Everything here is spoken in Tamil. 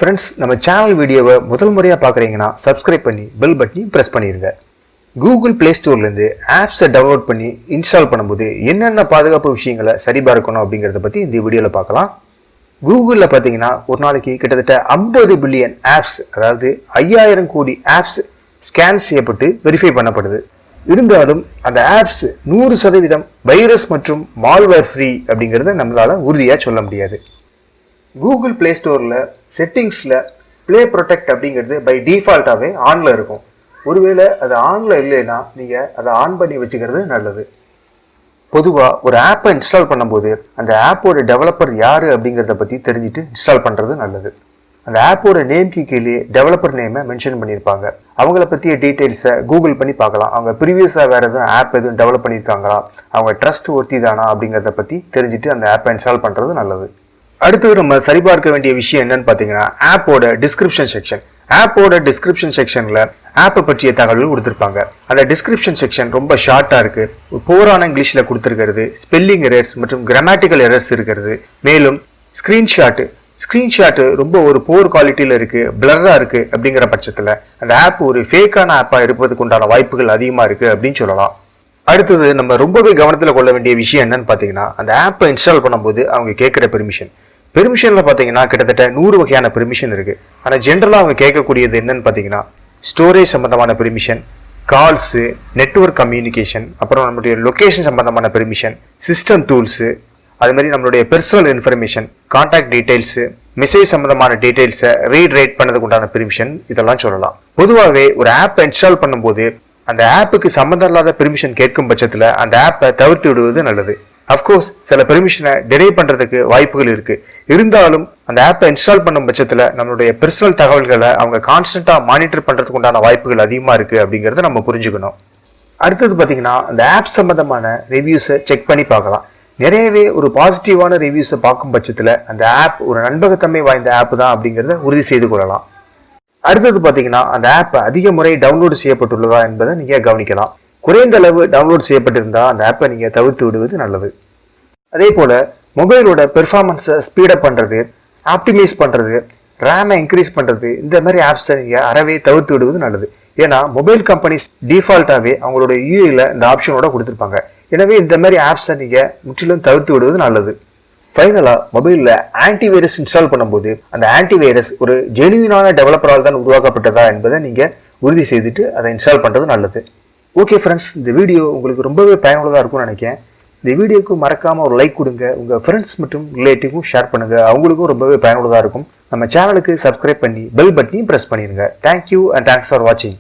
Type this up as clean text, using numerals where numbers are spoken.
ஃப்ரெண்ட்ஸ், நம்ம சேனல் வீடியோவை முதல் முறையாக பார்க்குறீங்கன்னா சப்ஸ்கிரைப் பண்ணி பெல் பட்டனையும் ப்ரெஸ் பண்ணிடுங்க. கூகுள் ப்ளே ஸ்டோர்லேருந்து ஆப்ஸை டவுன்லோட் பண்ணி இன்ஸ்டால் பண்ணும்போது என்னென்ன பாதுகாப்பு விஷயங்களை சரிபார்க்கணும் அப்படிங்கிறத பற்றி இந்த வீடியோவில் பார்க்கலாம். கூகுளில் பார்த்தீங்கன்னா ஒரு நாளைக்கு கிட்டத்தட்ட 50 பில்லியன் ஆப்ஸ், அதாவது 5000 கோடி ஆப்ஸ் ஸ்கேன் செய்யப்பட்டு வெரிஃபை பண்ணப்படுது. இருந்தாலும் அந்த ஆப்ஸ் 100% வைரஸ் மற்றும் மால்வேர் ஃப்ரீ அப்படிங்கிறத நம்மளால உறுதியாக சொல்ல முடியாது. கூகுள் ப்ளே ஸ்டோரில் செட்டிங்ஸில் ப்ளே ப்ரொடெக்ட் அப்படிங்கிறது பை டிஃபால்ட்டாகவே ஆனில் இருக்கும். ஒருவேளை அது ஆனில் இல்லைன்னா நீங்கள் அதை ஆன் பண்ணி வச்சுக்கிறது நல்லது. பொதுவாக ஒரு ஆப்பை இன்ஸ்டால் பண்ணும்போது அந்த ஆப்போட டெவலப்பர் யார் அப்படிங்கிறத பற்றி தெரிஞ்சுட்டு இன்ஸ்டால் பண்ணுறது நல்லது. அந்த ஆப்போட நேம்க்கு கீழே டெவலப்பர் நேமை மென்ஷன் பண்ணியிருப்பாங்க. அவங்கள பற்றிய டீட்டெயில்ஸை கூகுள் பண்ணி பார்க்கலாம். அவங்க ப்ரீவியஸாக வேறு எதுவும் ஆப் எதுவும் டெவலப் பண்ணியிருக்காங்களா, அவங்க ட்ரஸ்ட் ஒர்த்தி தானா அப்படிங்கிறத பற்றி தெரிஞ்சுட்டு அந்த ஆப்பை இன்ஸ்டால் பண்ணுறது நல்லது. அடுத்தது நம்ம சரிபார்க்க வேண்டிய விஷயம் என்னன்னு பார்த்தீங்கன்னா ஆப்போட டிஸ்கிரிப்ஷன் செக்ஷன். ஆப்போட டிஸ்கிரிப்ஷன் செக்ஷனில் ஆப்பை பற்றிய தகவல்கள் கொடுத்துருப்பாங்க. அந்த டிஸ்கிரிப்ஷன் செக்ஷன் ரொம்ப ஷார்ட்டாக இருக்குது. போரான இங்கிலீஷில் கொடுத்துருக்கிறது, ஸ்பெல்லிங் எரர்ஸ் மற்றும் கிராமட்டிக்கல் எரர்ஸ் இருக்கிறது. மேலும் ஸ்க்ரீன்ஷாட்டு ரொம்ப ஒரு போர் குவாலிட்டியில் இருக்குது, பிளராக இருக்குது. அப்படிங்கிற பட்சத்தில் அந்த ஆப் ஒரு ஃபேக்கான ஆப்பாக இருப்பதுக்கு உண்டான வாய்ப்புகள் அதிகமாக இருக்குது அப்படின்னு சொல்லலாம். அடுத்தது நம்ம ரொம்பவே கவனத்தில் கொள்ள வேண்டிய விஷயம் என்னன்னு பார்த்தீங்கன்னா அந்த ஆப்பை இன்ஸ்டால் பண்ணும்போது அவங்க கேட்குற பெர்மிஷனில் பார்த்தீங்கன்னா கிட்டத்தட்ட 100 வகையான பெர்மிஷன் இருக்குது. ஆனால் ஜென்ரலாக அவங்க கேட்கக்கூடியது என்னன்னு பார்த்தீங்கன்னா ஸ்டோரேஜ் சம்பந்தமான பெர்மிஷன், கால்ஸு, நெட்வொர்க் கம்யூனிகேஷன், அப்புறம் நம்மளுடைய லொக்கேஷன் சம்பந்தமான பெர்மிஷன், சிஸ்டம் டூல்ஸு, அது மாதிரி நம்மளுடைய personal information, contact details, message சம்பந்தமான டீடைல்ஸை ரீட் பண்ணதுக்கு உண்டான பெர்மிஷன், இதெல்லாம் சொல்லலாம். பொதுவாகவே ஒரு ஆப்பை இன்ஸ்டால் பண்ணும்போது அந்த ஆப்புக்கு சம்பந்தம் இல்லாத பெர்மிஷன் கேட்கும் பட்சத்தில் அந்த ஆப்பை தவிர்த்து விடுவது நல்லது. அஃப்கோர்ஸ் சில பெர்மிஷனை டினை பண்ணுறதுக்கு வாய்ப்புகள் இருக்கு. இருந்தாலும் அந்த ஆப்பை இன்ஸ்டால் பண்ணும் பட்சத்தில் நம்மளுடைய பர்சனல் தகவல்களை அவங்க கான்ஸ்டன்ட்டாக மானிட்டர் பண்ணுறதுக்கு உண்டான வாய்ப்புகள் அதிகமாக இருக்கு அப்படிங்கிறத நம்ம புரிஞ்சுக்கணும். அடுத்தது பார்த்தீங்கன்னா அந்த ஆப் சம்பந்தமான ரிவ்யூஸை செக் பண்ணி பார்க்கலாம். நிறையவே ஒரு பாசிட்டிவான ரிவ்யூஸை பார்க்கும் பட்சத்தில் அந்த ஆப் ஒரு நண்பகத்தன்மை வாய்ந்த ஆப் தான் அப்படிங்கிறத உறுதி செய்து கொள்ளலாம். அடுத்தது பார்த்தீங்கன்னா அந்த ஆப் அதிக முறை டவுன்லோடு செய்யப்பட்டுள்ளதா என்பதை நீங்கள் கவனிக்கலாம். குறைந்த அளவு டவுன்லோட் செய்யப்பட்டிருந்தா அந்த ஆப்பை நீங்கள் தவிர்த்து விடுவது நல்லது. அதே போல் மொபைலோட பெர்ஃபார்மன்ஸை ஸ்பீடப் பண்ணுறது, ஆப்டிமைஸ் பண்ணுறது, ரேமை இன்க்ரீஸ் பண்ணுறது, இந்த மாதிரி ஆப்ஸை நீங்கள் அறவே தவிர்த்து விடுவது நல்லது. ஏன்னா மொபைல் கம்பெனிஸ் டிஃபால்ட்டாகவே அவங்களோட யூஐயில் இந்த ஆப்ஷனோட கொடுத்துருப்பாங்க. எனவே இந்த மாதிரி ஆப்ஸை நீங்கள் முற்றிலும் தவிர்த்து விடுவது நல்லது. ஃபைனலாக மொபைலில் ஆன்டிவைரஸ் இன்ஸ்டால் பண்ணும்போது அந்த ஆன்டிவைரஸ் ஒரு ஜெனுவினான டெவலப்பரால் தான் உருவாக்கப்பட்டதா என்பதை நீங்கள் உறுதி செய்துட்டு அதை இன்ஸ்டால் பண்ணுறது நல்லது. ஓகே ஃப்ரெண்ட்ஸ், இந்த வீடியோ உங்களுக்கு ரொம்பவே பயனுள்ளதாக இருக்கும்னு நினைக்கிறேன். இந்த வீடியோக்கு மறக்காமல் ஒரு லைக் கொடுங்க, உங்கள் ஃப்ரெண்ட்ஸ் மற்றும் ரிலேட்டிவ்க்கும் ஷேர் பண்ணுங்கள், அவங்களுக்கும் ரொம்பவே பயனுள்ளதாக இருக்கும். நம்ம சேனலுக்கு சப்ஸ்கிரைப் பண்ணி பெல் பட்டனையும் ப்ரெஸ் பண்ணிடுங்க. தேங்க்யூ அண்ட் தேங்க்ஸ் ஃபார் வாட்சிங்.